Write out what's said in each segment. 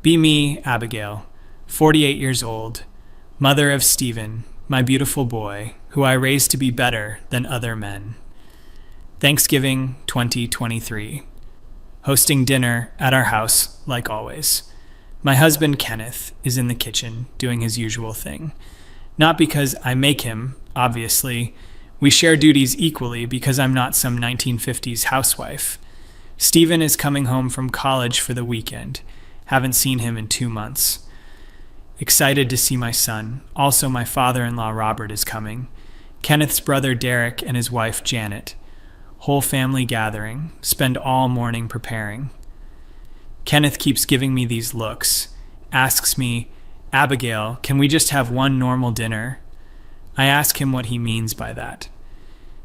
Be me, Abigail, 48 years old, mother of Stephen, my beautiful boy, who I raised to be better than other men. Thanksgiving 2023. Hosting dinner at our house, like always. My husband, Kenneth, is in the kitchen, doing his usual thing. Not because I make him, obviously. We share duties equally because I'm not some 1950s housewife. Stephen is coming home from college for the weekend. Haven't seen him in 2 months. Excited to see my son. Also, my father-in-law, Robert, is coming. Kenneth's brother, Derek, and his wife, Janet. Whole family gathering. Spend all morning preparing. Kenneth keeps giving me these looks. Asks me, Abigail, can we just have one normal dinner? I ask him what he means by that.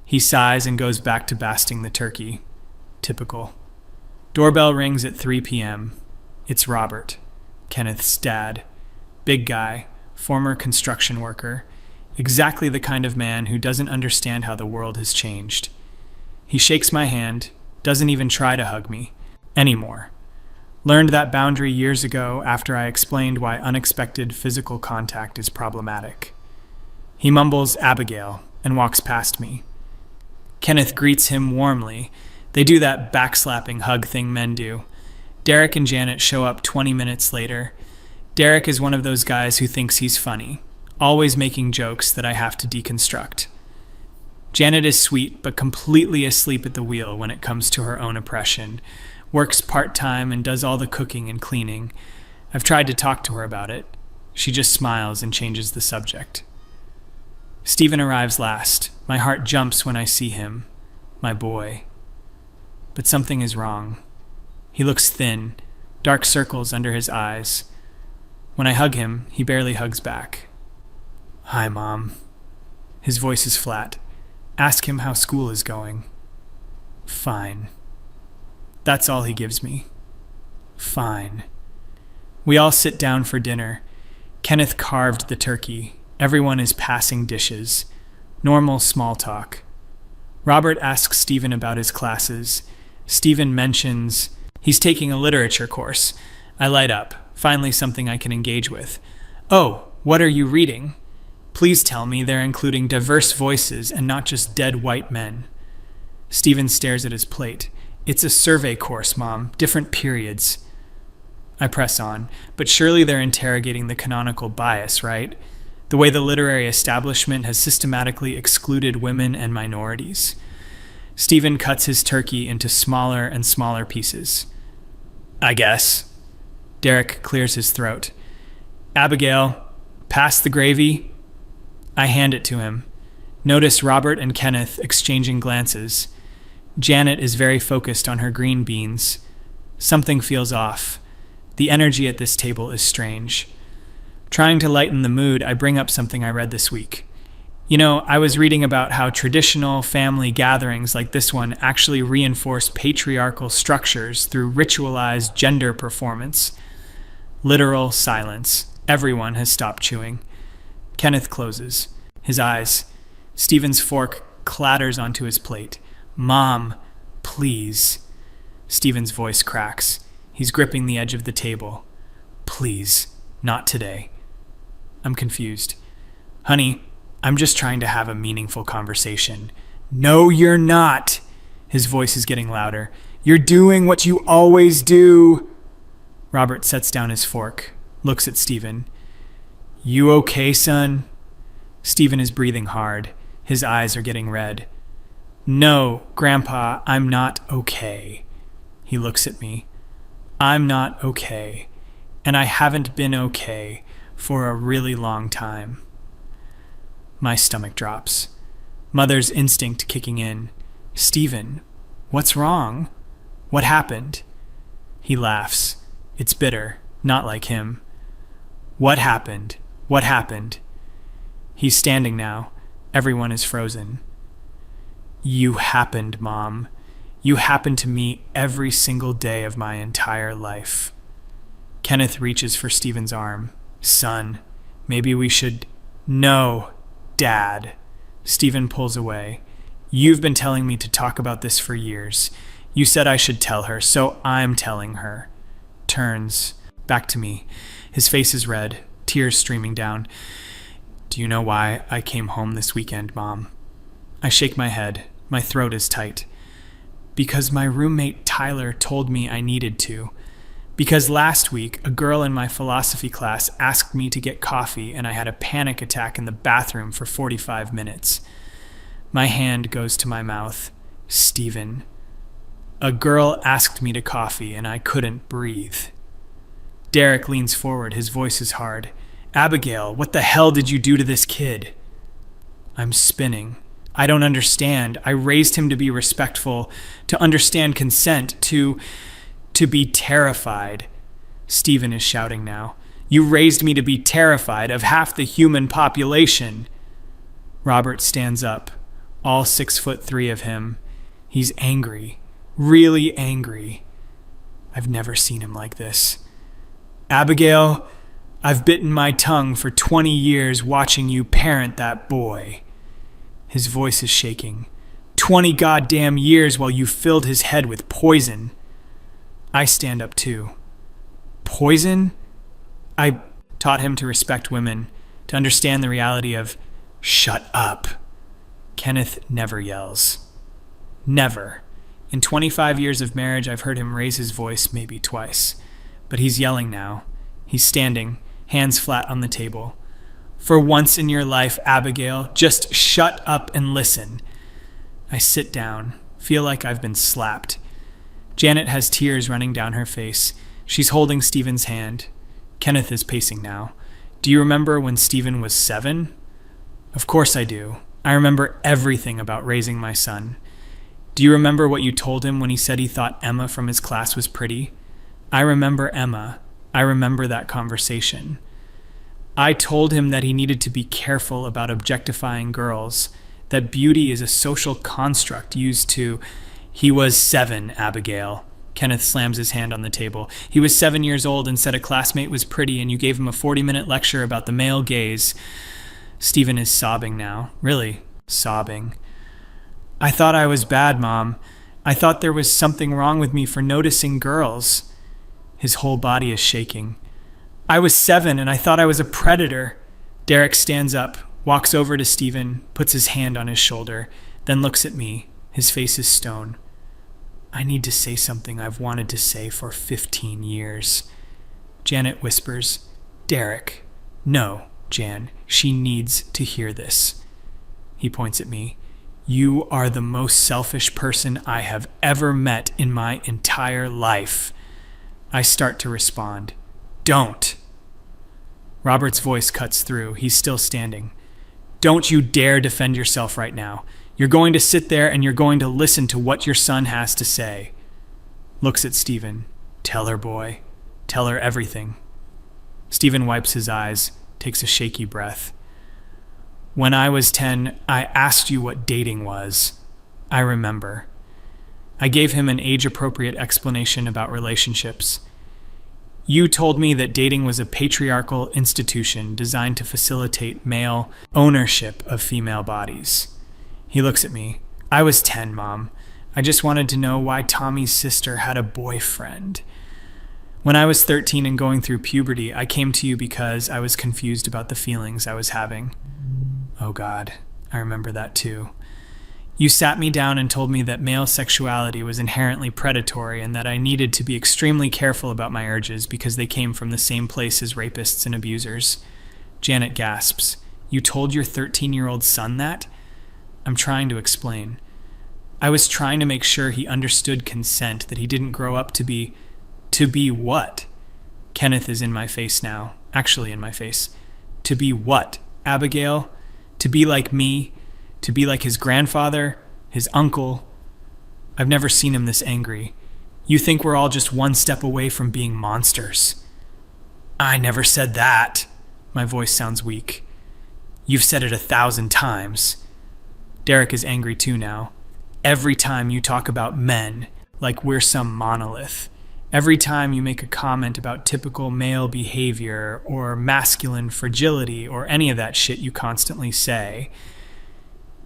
He sighs and goes back to basting the turkey. Typical. Doorbell rings at 3 p.m. It's Robert, Kenneth's dad. Big guy, former construction worker. Exactly the kind of man who doesn't understand how the world has changed. He shakes my hand, doesn't even try to hug me. Anymore. Learned that boundary years ago after I explained why unexpected physical contact is problematic. He mumbles Abigail and walks past me. Kenneth greets him warmly. They do that backslapping hug thing men do. Derek and Janet show up 20 minutes later. Derek is one of those guys who thinks he's funny, always making jokes that I have to deconstruct. Janet is sweet, but completely asleep at the wheel when it comes to her own oppression. Works part-time and does all the cooking and cleaning. I've tried to talk to her about it. She just smiles and changes the subject. Stephen arrives last. My heart jumps when I see him. My boy. But something is wrong. He looks thin, dark circles under his eyes. When I hug him, he barely hugs back. Hi, Mom. His voice is flat. Ask him how school is going. Fine. That's all he gives me. Fine. We all sit down for dinner. Kenneth carved the turkey. Everyone is passing dishes. Normal small talk. Robert asks Stephen about his classes. Stephen mentions he's taking a literature course. I light up. Finally something I can engage with. Oh, what are you reading? Please tell me they're including diverse voices and not just dead white men. Stephen stares at his plate. It's a survey course, Mom. Different periods. I press on. But surely they're interrogating the canonical bias, right? The way the literary establishment has systematically excluded women and minorities. Stephen cuts his turkey into smaller and smaller pieces. I guess. Derek clears his throat. Abigail, pass the gravy. I hand it to him. Notice Robert and Kenneth exchanging glances. Janet is very focused on her green beans. Something feels off. The energy at this table is strange. Trying to lighten the mood, I bring up something I read this week. You know, I was reading about how traditional family gatherings like this one actually reinforce patriarchal structures through ritualized gender performance. Literal silence. Everyone has stopped chewing. Kenneth closes. His eyes. Stephen's fork clatters onto his plate. Mom, please. Stephen's voice cracks. He's gripping the edge of the table. Please, not today. I'm confused. Honey, I'm just trying to have a meaningful conversation. No, you're not. His voice is getting louder. You're doing what you always do. Robert sets down his fork, looks at Stephen. You okay, son? Stephen is breathing hard. His eyes are getting red. No, Grandpa, I'm not okay. He looks at me. I'm not okay. And I haven't been okay for a really long time. My stomach drops. Mother's instinct kicking in. Stephen, what's wrong? What happened? He laughs. It's bitter, not like him. What happened? What happened? He's standing now. Everyone is frozen. You happened, Mom. You happened to me every single day of my entire life. Kenneth reaches for Stephen's arm. Son, maybe we should... No, Dad. Stephen pulls away. You've been telling me to talk about this for years. You said I should tell her, so I'm telling her. Turns. back to me. His face is red, tears streaming down. Do you know why I came home this weekend, Mom? I shake my head. My throat is tight. Because my roommate Tyler told me I needed to. Because last week, a girl in my philosophy class asked me to get coffee and I had a panic attack in the bathroom for 45 minutes. My hand goes to my mouth. Stephen. A girl asked me to coffee and I couldn't breathe. Derek leans forward. His voice is hard. Abigail, what the hell did you do to this kid? I'm spinning. I don't understand. I raised him to be respectful, to understand consent, to be terrified. Stephen is shouting now. You raised me to be terrified of half the human population. Robert stands up, all 6'3" of him. He's angry, really angry. I've never seen him like this. Abigail, I've bitten my tongue for 20 years watching you parent that boy. His voice is shaking. 20 goddamn years while you filled his head with poison. I stand up too. Poison? I taught him to respect women, to understand the reality of shut up. Kenneth never yells. Never. In 25 years of marriage, I've heard him raise his voice maybe twice. But he's yelling now. He's standing, hands flat on the table. For once in your life, Abigail, just shut up and listen. I sit down, feel like I've been slapped. Janet has tears running down her face. She's holding Stephen's hand. Kenneth is pacing now. Do you remember when Stephen was 7? Of course I do. I remember everything about raising my son. Do you remember what you told him when he said he thought Emma from his class was pretty? I remember Emma. I remember that conversation. I told him that he needed to be careful about objectifying girls, that beauty is a social construct used to... He was 7, Abigail. Kenneth slams his hand on the table. He was 7 years old and said a classmate was pretty and you gave him a 40-minute lecture about the male gaze. Stephen is sobbing now. Really, sobbing. I thought I was bad, Mom. I thought there was something wrong with me for noticing girls. His whole body is shaking. I was 7 and I thought I was a predator. Derek stands up, walks over to Stephen, puts his hand on his shoulder, then looks at me. His face is stone. I need to say something I've wanted to say for 15 years. Janet whispers, Derek. No, Jan, she needs to hear this. He points at me. You are the most selfish person I have ever met in my entire life. I start to respond. Don't. Robert's voice cuts through. He's still standing. Don't you dare defend yourself right now. You're going to sit there and you're going to listen to what your son has to say. Looks at Stephen. Tell her, boy. Tell her everything. Stephen wipes his eyes, takes a shaky breath. When I was 10, I asked you what dating was. I remember. I gave him an age-appropriate explanation about relationships. You told me that dating was a patriarchal institution designed to facilitate male ownership of female bodies. He looks at me. I was 10, Mom. I just wanted to know why Tommy's sister had a boyfriend. When I was 13 and going through puberty, I came to you because I was confused about the feelings I was having. Oh God, I remember that too. You sat me down and told me that male sexuality was inherently predatory and that I needed to be extremely careful about my urges because they came from the same place as rapists and abusers. Janet gasps. You told your 13-year-old son that? I'm trying to explain. I was trying to make sure he understood consent, that he didn't grow up to be what? Kenneth is in my face now. Actually in my face. To be what, Abigail? To be like me? To be like his grandfather? His uncle? I've never seen him this angry. You think we're all just one step away from being monsters. I never said that. My voice sounds weak. You've said it 1,000 times. Derek is angry too now. Every time you talk about men, like we're some monolith. Every time you make a comment about typical male behavior or masculine fragility or any of that shit you constantly say.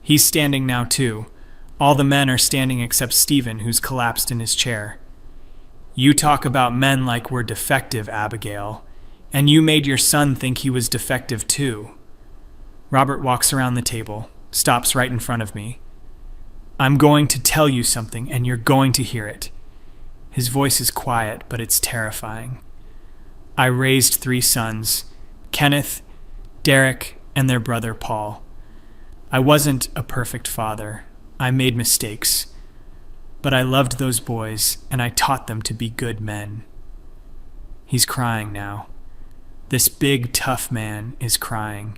He's standing now too. All the men are standing except Stephen, who's collapsed in his chair. You talk about men like we're defective, Abigail. And you made your son think he was defective too. Robert walks around the table, stops right in front of me. I'm going to tell you something, and you're going to hear it. His voice is quiet, but it's terrifying. I raised 3 sons, Kenneth, Derek, and their brother Paul. I wasn't a perfect father. I made mistakes. But I loved those boys, and I taught them to be good men. He's crying now. This big, tough man is crying.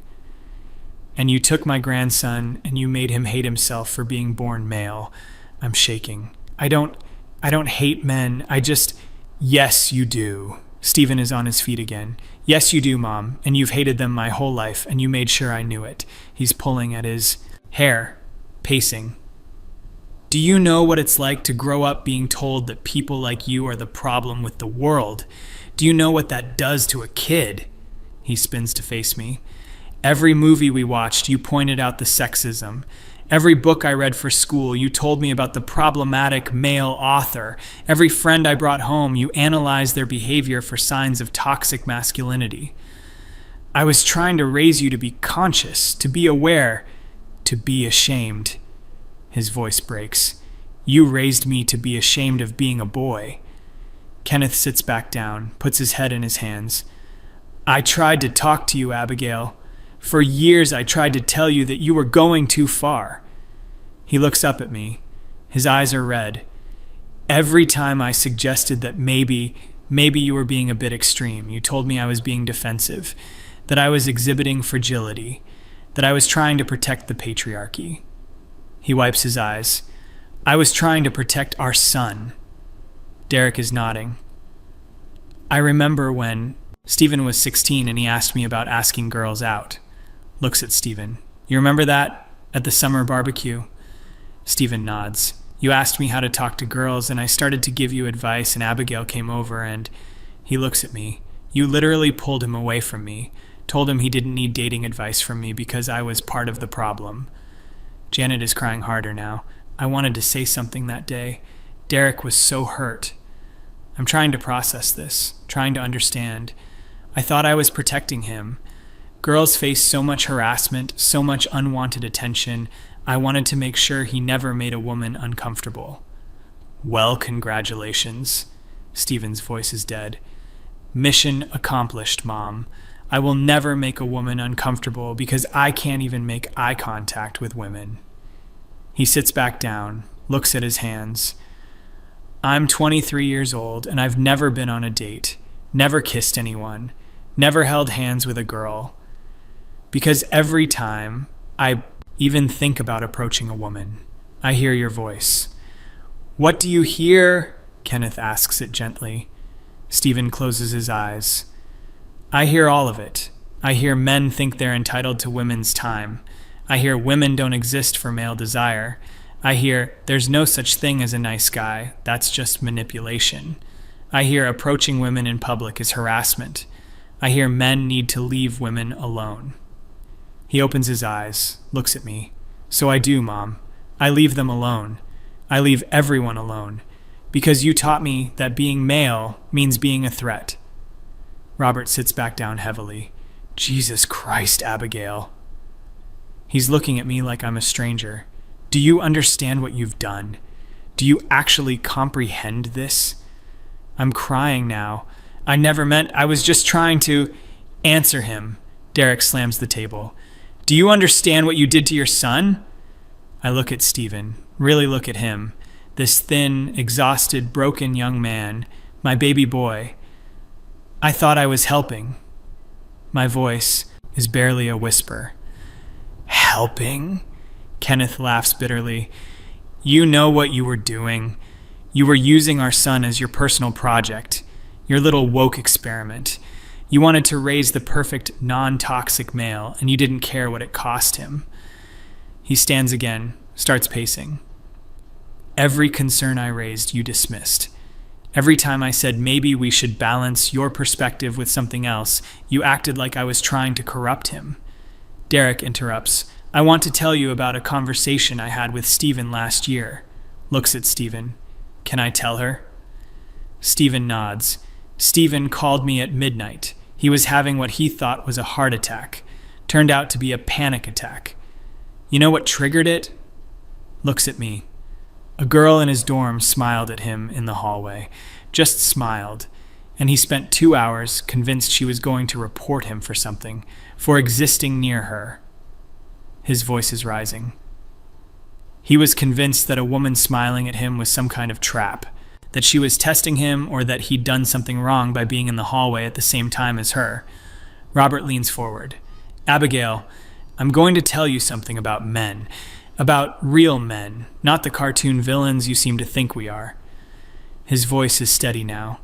And you took my grandson, and you made him hate himself for being born male. I'm shaking. I don't hate men. Yes, you do. Stephen is on his feet again. Yes, you do, Mom, and you've hated them my whole life, and you made sure I knew it. He's pulling at his hair, pacing. Do you know what it's like to grow up being told that people like you are the problem with the world? Do you know what that does to a kid? He spins to face me. Every movie we watched, you pointed out the sexism. Every book I read for school, you told me about the problematic male author. Every friend I brought home, you analyzed their behavior for signs of toxic masculinity. I was trying to raise you to be conscious, to be aware, to be ashamed. His voice breaks. You raised me to be ashamed of being a boy. Kenneth sits back down, puts his head in his hands. I tried to talk to you, Abigail. For years I tried to tell you that you were going too far. He looks up at me. His eyes are red. Every time I suggested that maybe you were being a bit extreme, you told me I was being defensive, that I was exhibiting fragility, that I was trying to protect the patriarchy. He wipes his eyes. I was trying to protect our son. Derek is nodding. I remember when Stephen was 16 and he asked me about asking girls out. Looks at Stephen. You remember that? At the summer barbecue? Stephen nods. You asked me how to talk to girls, and I started to give you advice, and Abigail came over, and he looks at me. You literally pulled him away from me, told him he didn't need dating advice from me because I was part of the problem. Janet is crying harder now. I wanted to say something that day. Derek was so hurt. I'm trying to process this, trying to understand. I thought I was protecting him. Girls face so much harassment, so much unwanted attention. I wanted to make sure he never made a woman uncomfortable. Well, congratulations. Stephen's voice is dead. Mission accomplished, Mom. I will never make a woman uncomfortable because I can't even make eye contact with women. He sits back down, looks at his hands. I'm 23 years old and I've never been on a date, never kissed anyone, never held hands with a girl. Because every time I even think about approaching a woman, I hear your voice. What do you hear? Kenneth asks it gently. Stephen closes his eyes. I hear all of it. I hear men think they're entitled to women's time. I hear women don't exist for male desire. I hear there's no such thing as a nice guy. That's just manipulation. I hear approaching women in public is harassment. I hear men need to leave women alone. He opens his eyes, looks at me. So I do, Mom. I leave them alone. I leave everyone alone. Because you taught me that being male means being a threat. Robert sits back down heavily. Jesus Christ, Abigail. He's looking at me like I'm a stranger. Do you understand what you've done? Do you actually comprehend this? I'm crying now. I never meant. I was just trying to answer him. Derek slams the table. Do you understand what you did to your son? I look at Stephen, really look at him. This thin, exhausted, broken young man, my baby boy. I thought I was helping. My voice is barely a whisper. Helping? Kenneth laughs bitterly. You know what you were doing. You were using our son as your personal project, your little woke experiment. You wanted to raise the perfect, non-toxic male, and you didn't care what it cost him. He stands again, starts pacing. Every concern I raised, you dismissed. Every time I said maybe we should balance your perspective with something else, you acted like I was trying to corrupt him. Derek interrupts. I want to tell you about a conversation I had with Stephen last year. Looks at Stephen. Can I tell her? Stephen nods. Stephen called me at midnight. He was having what he thought was a heart attack. Turned out to be a panic attack. You know what triggered it? Looks at me. A girl in his dorm smiled at him in the hallway. Just smiled. And he spent 2 hours convinced she was going to report him for something, for existing near her. His voice is rising. He was convinced that a woman smiling at him was some kind of trap, that she was testing him or that he'd done something wrong by being in the hallway at the same time as her. Robert leans forward. Abigail, I'm going to tell you something about men. About real men, not the cartoon villains you seem to think we are. His voice is steady now.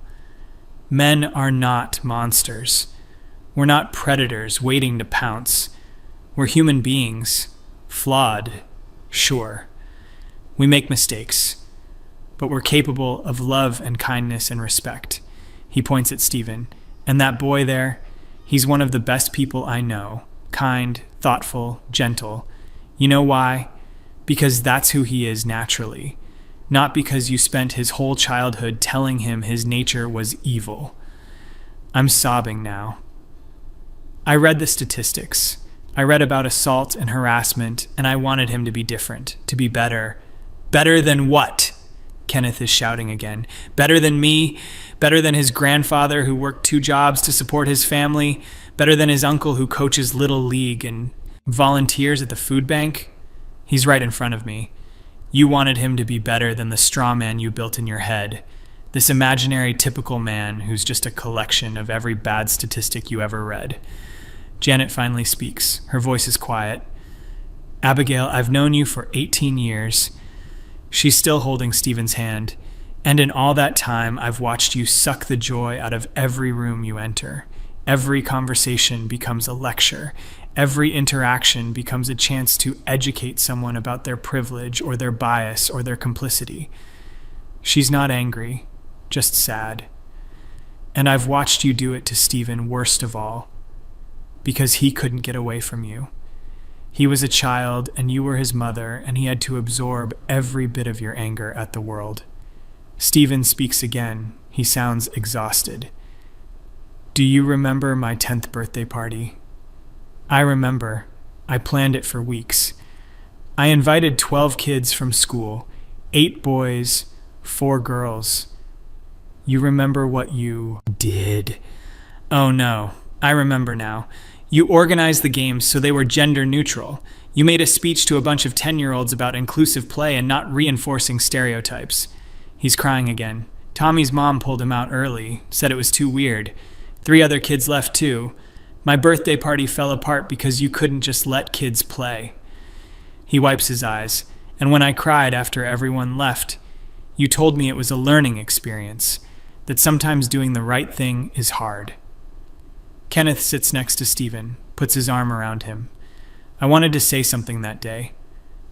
Men are not monsters. We're not predators waiting to pounce. We're human beings. Flawed, sure. We make mistakes. But we're capable of love and kindness and respect. He points at Stephen. And that boy there, he's one of the best people I know. Kind, thoughtful, gentle. You know why? Because that's who he is naturally. Not because you spent his whole childhood telling him his nature was evil. I'm sobbing now. I read the statistics. I read about assault and harassment, and I wanted him to be different, to be better. Better than what? Kenneth is shouting again. Better than me? Better than his grandfather who worked 2 jobs to support his family? Better than his uncle who coaches Little League and volunteers at the food bank? He's right in front of me. You wanted him to be better than the straw man you built in your head. This imaginary typical man who's just a collection of every bad statistic you ever read. Janet finally speaks. Her voice is quiet. Abigail, I've known you for 18 years. She's still holding Stephen's hand. And in all that time, I've watched you suck the joy out of every room you enter. Every conversation becomes a lecture. Every interaction becomes a chance to educate someone about their privilege or their bias or their complicity. She's not angry, just sad. And I've watched you do it to Stephen worst of all, because he couldn't get away from you. He was a child and you were his mother, and he had to absorb every bit of your anger at the world. Stephen speaks again. He sounds exhausted. Do you remember my 10th birthday party? I remember. I planned it for weeks. I invited 12 kids from school, 8 boys, 4 girls. You remember what you did? Oh no, I remember now. You organized the games so they were gender neutral. You made a speech to a bunch of 10-year-olds about inclusive play and not reinforcing stereotypes. He's crying again. Tommy's mom pulled him out early, said it was too weird. 3 other kids left too. My birthday party fell apart because you couldn't just let kids play. He wipes his eyes, and when I cried after everyone left, you told me it was a learning experience, that sometimes doing the right thing is hard. Kenneth sits next to Stephen, puts his arm around him. I wanted to say something that day.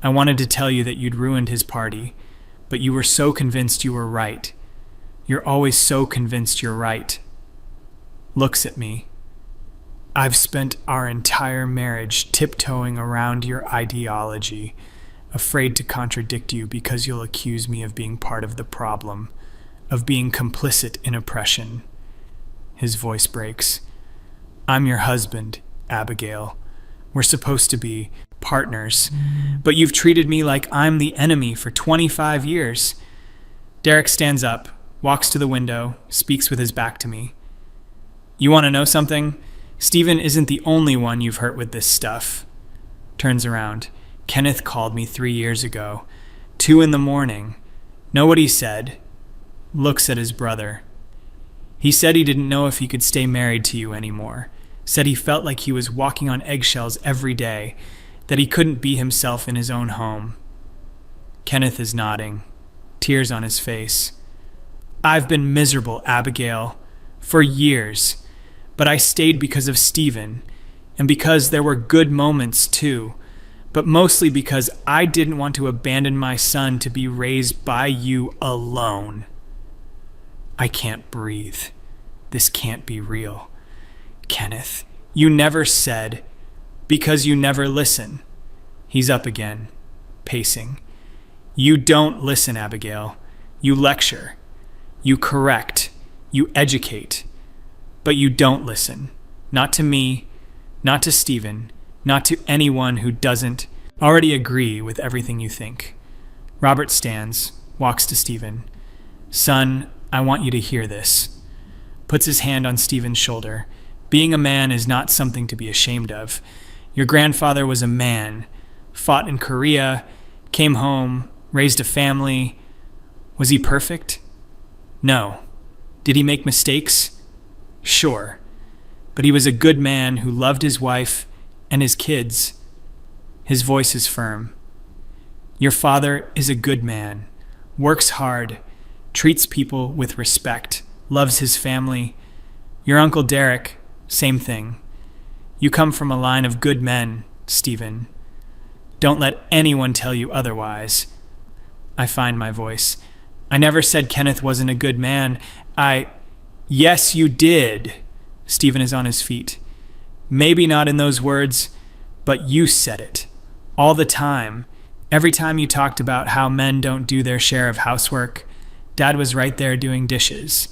I wanted to tell you that you'd ruined his party, but you were so convinced you were right. You're always so convinced you're right. Looks at me. I've spent our entire marriage tiptoeing around your ideology, afraid to contradict you because you'll accuse me of being part of the problem, of being complicit in oppression. His voice breaks. I'm your husband, Abigail. We're supposed to be partners, but you've treated me like I'm the enemy for 25 years. Derek stands up, walks to the window, speaks with his back to me. You want to know something? Stephen isn't the only one you've hurt with this stuff. Turns around. Kenneth called me 3 years ago. 2 a.m. Know what he said? Looks at his brother. He said he didn't know if he could stay married to you anymore. Said he felt like he was walking on eggshells every day, that he couldn't be himself in his own home. Kenneth is nodding, tears on his face. I've been miserable, Abigail, for years. But I stayed because of Stephen, and because there were good moments too, but mostly because I didn't want to abandon my son to be raised by you alone. I can't breathe. This can't be real. Kenneth, you never said, because you never listen. He's up again, pacing. You don't listen, Abigail. You lecture. You correct. You educate. But you don't listen. Not to me, not to Stephen, not to anyone who doesn't already agree with everything you think. Robert stands, walks to Stephen. Son, I want you to hear this. Puts his hand on Stephen's shoulder. Being a man is not something to be ashamed of. Your grandfather was a man, fought in Korea, came home, raised a family. Was he perfect? No. Did he make mistakes? Sure. But he was a good man who loved his wife and his kids. His voice is firm. Your father is a good man, works hard, treats people with respect, loves his family. Your Uncle Derek, same thing. You come from a line of good men, Stephen. Don't let anyone tell you otherwise. I find my voice. I never said Kenneth wasn't a good man. Yes, you did. Stephen is on his feet. Maybe not in those words, but you said it. All the time. Every time you talked about how men don't do their share of housework, Dad was right there doing dishes.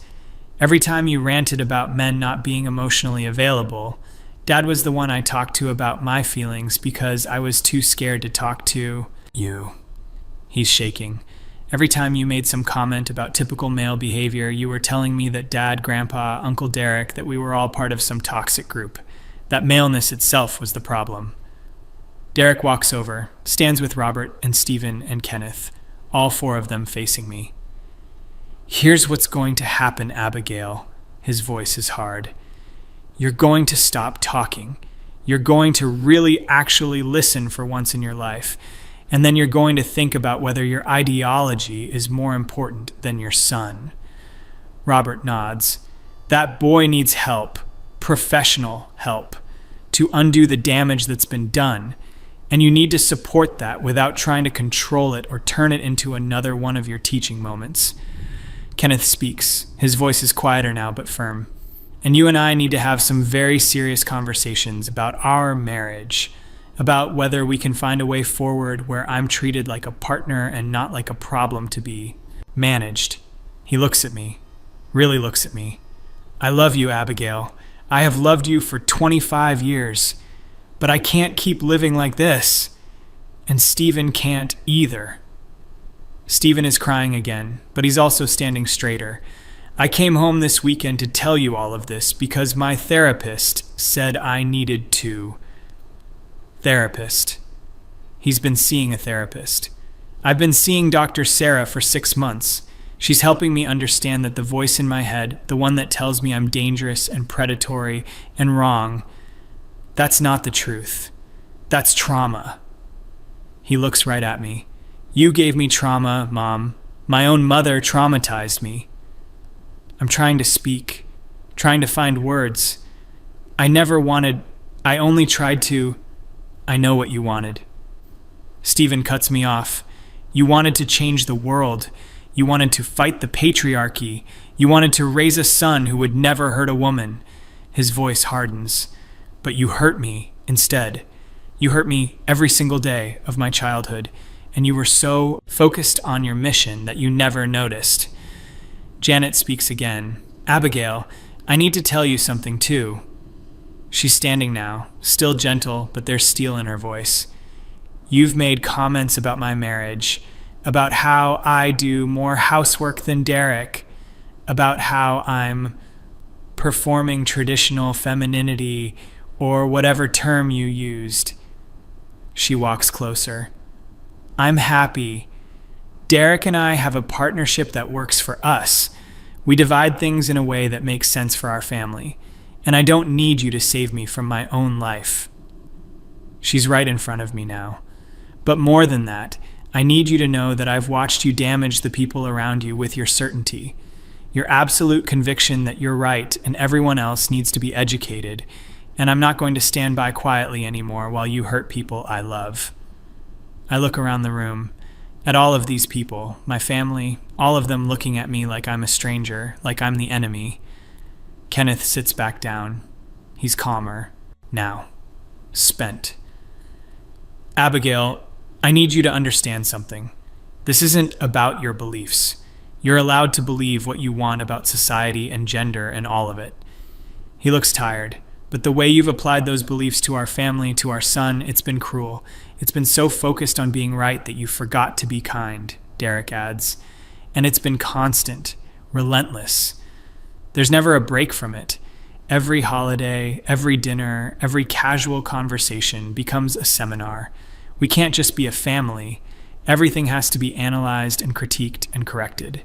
Every time you ranted about men not being emotionally available, Dad was the one I talked to about my feelings because I was too scared to talk to you. He's shaking. Every time you made some comment about typical male behavior, you were telling me that Dad, Grandpa, Uncle Derek, that we were all part of some toxic group. That maleness itself was the problem. Derek walks over, stands with Robert and Stephen and Kenneth, all four of them facing me. Here's what's going to happen, Abigail. His voice is hard. You're going to stop talking. You're going to really actually listen for once in your life. And then you're going to think about whether your ideology is more important than your son. Robert nods. That boy needs help, professional help, to undo the damage that's been done. And you need to support that without trying to control it or turn it into another one of your teaching moments. Kenneth speaks. His voice is quieter now, but firm. And you and I need to have some very serious conversations about our marriage, about whether we can find a way forward where I'm treated like a partner and not like a problem to be managed. He looks at me, really looks at me. I love you, Abigail. I have loved you for 25 years. But I can't keep living like this. And Stephen can't either. Stephen is crying again, but he's also standing straighter. I came home this weekend to tell you all of this because my therapist said I needed to. Therapist. He's been seeing a therapist. I've been seeing Dr. Sarah for 6 months. She's helping me understand that the voice in my head, the one that tells me I'm dangerous and predatory and wrong, that's not the truth. That's trauma. He looks right at me. You gave me trauma, Mom. My own mother traumatized me. I'm trying to speak, trying to find words. I only tried to. I know what you wanted. Stephen cuts me off. You wanted to change the world. You wanted to fight the patriarchy. You wanted to raise a son who would never hurt a woman. His voice hardens. But you hurt me instead. You hurt me every single day of my childhood, and you were so focused on your mission that you never noticed. Janet speaks again. Abigail, I need to tell you something too. She's standing now, still gentle, but there's steel in her voice. You've made comments about my marriage, about how I do more housework than Derek, about how I'm performing traditional femininity, or whatever term you used. She walks closer. I'm happy. Derek and I have a partnership that works for us. We divide things in a way that makes sense for our family, and I don't need you to save me from my own life. She's right in front of me now. But more than that, I need you to know that I've watched you damage the people around you with your certainty, your absolute conviction that you're right and everyone else needs to be educated, and I'm not going to stand by quietly anymore while you hurt people I love. I look around the room, at all of these people, my family, all of them looking at me like I'm a stranger, like I'm the enemy. Kenneth sits back down. He's calmer, now, spent. Abigail, I need you to understand something. This isn't about your beliefs. You're allowed to believe what you want about society and gender and all of it. He looks tired, but the way you've applied those beliefs to our family, to our son, it's been cruel. It's been so focused on being right that you forgot to be kind, Derek adds. And it's been constant, relentless. There's never a break from it. Every holiday, every dinner, every casual conversation becomes a seminar. We can't just be a family. Everything has to be analyzed and critiqued and corrected.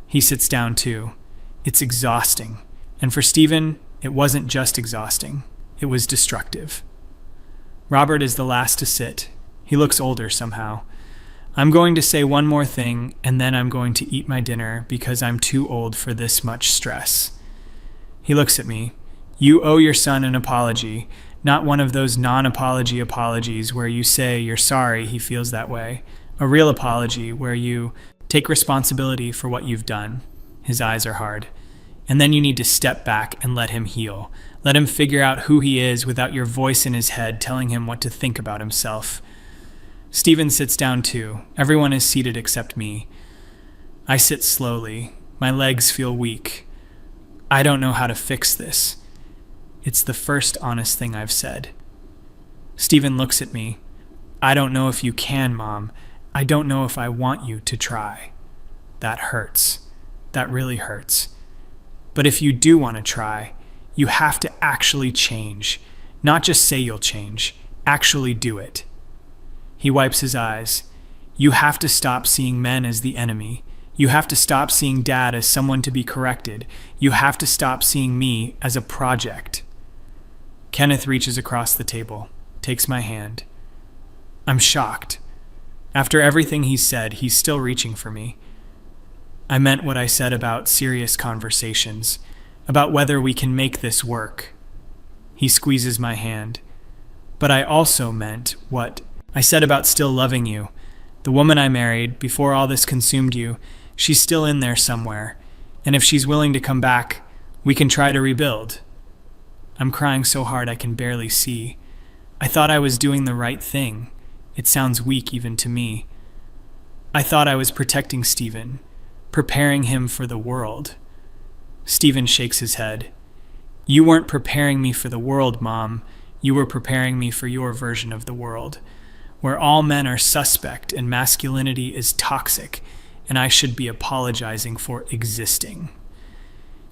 He sits down too. It's exhausting. And for Stephen, it wasn't just exhausting. It was destructive. Robert is the last to sit. He looks older somehow. I'm going to say one more thing, and then I'm going to eat my dinner because I'm too old for this much stress. He looks at me. You owe your son an apology, not one of those non-apology apologies where you say you're sorry he feels that way. A real apology where you take responsibility for what you've done. His eyes are hard. And then you need to step back and let him heal. Let him figure out who he is without your voice in his head telling him what to think about himself. Stephen sits down too. Everyone is seated except me. I sit slowly. My legs feel weak. I don't know how to fix this. It's the first honest thing I've said. Stephen looks at me. I don't know if you can, Mom. I don't know if I want you to try. That hurts. That really hurts. But if you do want to try, you have to actually change. Not just say you'll change. Actually do it. He wipes his eyes. You have to stop seeing men as the enemy. You have to stop seeing Dad as someone to be corrected. You have to stop seeing me as a project. Kenneth reaches across the table, takes my hand. I'm shocked. After everything he's said, he's still reaching for me. I meant what I said about serious conversations, about whether we can make this work. He squeezes my hand. But I also meant what I said about still loving you. The woman I married, before all this consumed you, she's still in there somewhere. And if she's willing to come back, we can try to rebuild. I'm crying so hard I can barely see. I thought I was doing the right thing. It sounds weak even to me. I thought I was protecting Stephen, preparing him for the world. Stephen shakes his head. You weren't preparing me for the world, Mom. You were preparing me for your version of the world, where all men are suspect and masculinity is toxic, and I should be apologizing for existing.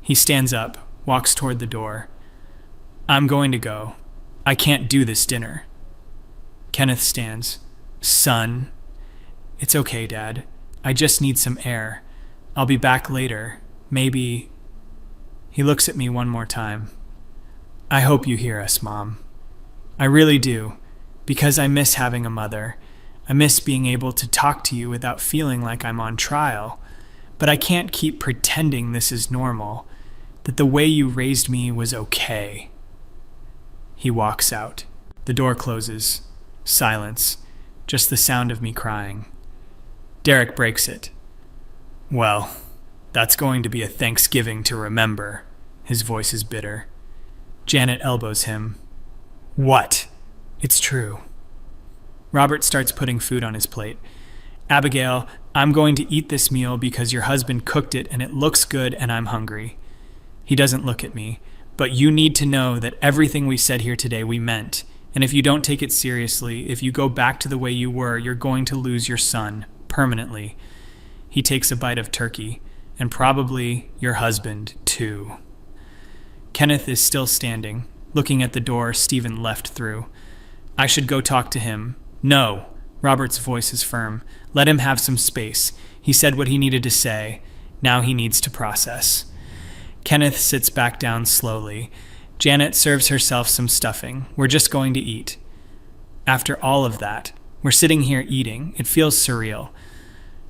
He stands up, walks toward the door. I'm going to go. I can't do this dinner. Kenneth stands. Son. It's okay, Dad. I just need some air. I'll be back later. Maybe. He looks at me one more time. I hope you hear us, Mom. I really do. Because I miss having a mother. I miss being able to talk to you without feeling like I'm on trial. But I can't keep pretending this is normal, that the way you raised me was okay. He walks out. The door closes. Silence. Just the sound of me crying. Derek breaks it. Well, that's going to be a Thanksgiving to remember. His voice is bitter. Janet elbows him. What? It's true. Robert starts putting food on his plate. Abigail, I'm going to eat this meal because your husband cooked it and it looks good and I'm hungry. He doesn't look at me, but you need to know that everything we said here today we meant. And if you don't take it seriously, if you go back to the way you were, you're going to lose your son, permanently. He takes a bite of turkey, and probably your husband, too. Kenneth is still standing, looking at the door Stephen left through. I should go talk to him. No. Robert's voice is firm. Let him have some space. He said what he needed to say. Now he needs to process. Kenneth sits back down slowly. Janet serves herself some stuffing. We're just going to eat. After all of that, we're sitting here eating. It feels surreal.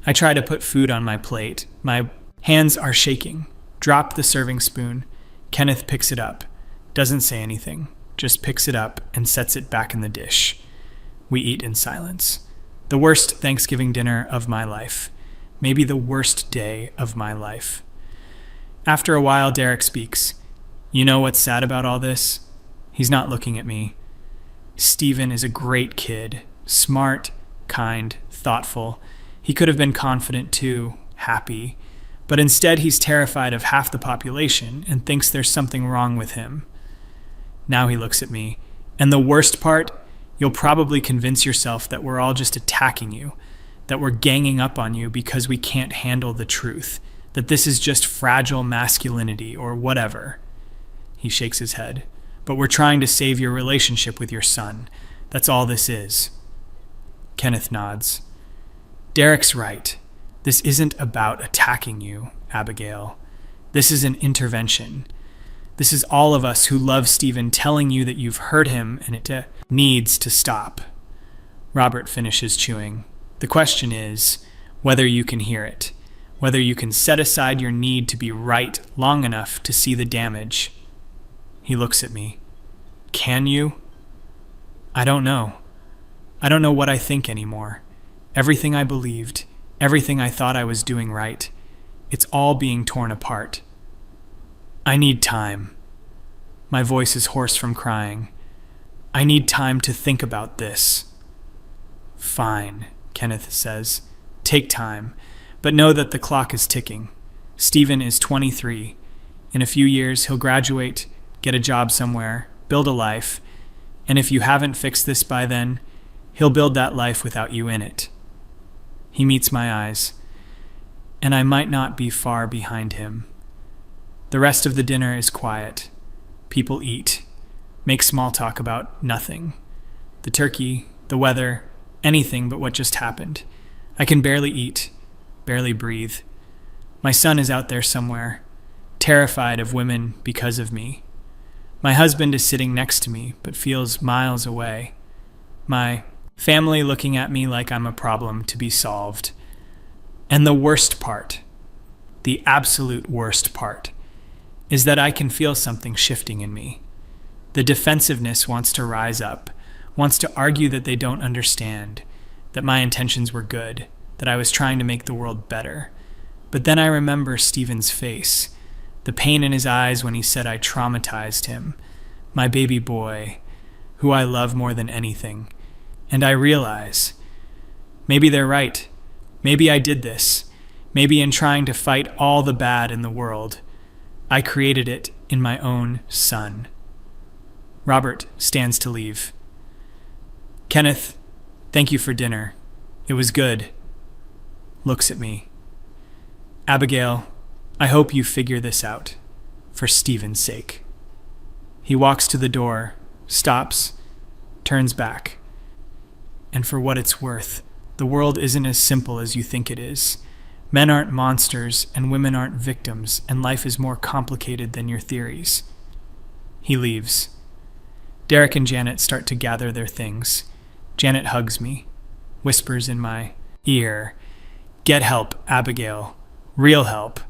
I try to put food on my plate. My hands are shaking. Drop the serving spoon. Kenneth picks it up. Doesn't say anything. Just picks it up and sets it back in the dish. We eat in silence. The worst Thanksgiving dinner of my life. Maybe the worst day of my life. After a while, Derek speaks. You know what's sad about all this? He's not looking at me. Stephen is a great kid. Smart, kind, thoughtful. He could have been confident too, happy. But instead he's terrified of half the population and thinks there's something wrong with him. Now he looks at me. And the worst part, you'll probably convince yourself that we're all just attacking you, that we're ganging up on you because we can't handle the truth, that this is just fragile masculinity or whatever. He shakes his head. But we're trying to save your relationship with your son. That's all this is. Kenneth nods. Derek's right. This isn't about attacking you, Abigail. This is an intervention. This is all of us who love Stephen telling you that you've hurt him and it needs to stop. Robert finishes chewing. The question is whether you can hear it, whether you can set aside your need to be right long enough to see the damage. He looks at me. Can you? I don't know. I don't know what I think anymore. Everything I believed, everything I thought I was doing right, it's all being torn apart. I need time. My voice is hoarse from crying. I need time to think about this. Fine, Kenneth says. Take time, but know that the clock is ticking. Stephen is 23. In a few years, he'll graduate, get a job somewhere, build a life, and if you haven't fixed this by then, he'll build that life without you in it. He meets my eyes, and I might not be far behind him. The rest of the dinner is quiet. People eat, make small talk about nothing. The turkey, the weather, anything but what just happened. I can barely eat, barely breathe. My son is out there somewhere, terrified of women because of me. My husband is sitting next to me, but feels miles away. My family looking at me like I'm a problem to be solved. And the worst part, the absolute worst part, is that I can feel something shifting in me. The defensiveness wants to rise up, wants to argue that they don't understand, that my intentions were good, that I was trying to make the world better. But then I remember Stephen's face, the pain in his eyes when he said I traumatized him, my baby boy, who I love more than anything. And I realize, maybe they're right. Maybe I did this. Maybe in trying to fight all the bad in the world, I created it in my own son. Robert stands to leave. Kenneth, thank you for dinner. It was good. Looks at me. Abigail, I hope you figure this out, for Stephen's sake. He walks to the door, stops, turns back. And for what it's worth, the world isn't as simple as you think it is. Men aren't monsters, and women aren't victims, and life is more complicated than your theories. He leaves. Derek and Janet start to gather their things. Janet hugs me, whispers in my ear, "Get help, Abigail. Real help.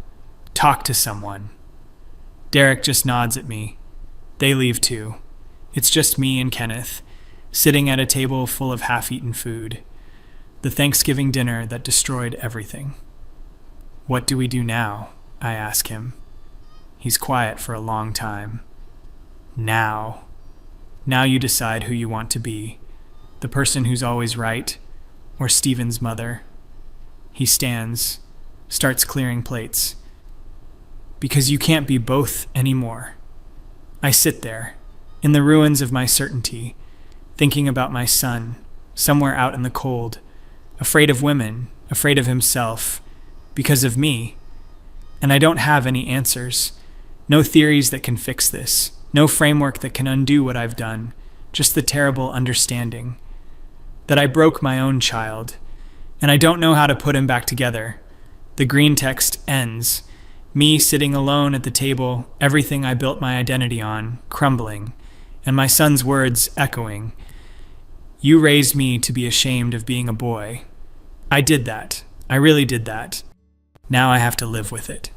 Talk to someone." Derek just nods at me. They leave too. It's just me and Kenneth, sitting at a table full of half-eaten food. The Thanksgiving dinner that destroyed everything. What do we do now? I ask him. He's quiet for a long time. Now. Now you decide who you want to be. The person who's always right, or Stephen's mother. He stands, starts clearing plates. Because you can't be both anymore. I sit there, in the ruins of my certainty, thinking about my son, somewhere out in the cold, afraid of women, afraid of himself, because of me. And I don't have any answers, no theories that can fix this, no framework that can undo what I've done, just the terrible understanding that I broke my own child, and I don't know how to put him back together. The green text ends, me sitting alone at the table, everything I built my identity on, crumbling, and my son's words echoing. You raised me to be ashamed of being a boy. I did that. I really did that. Now I have to live with it.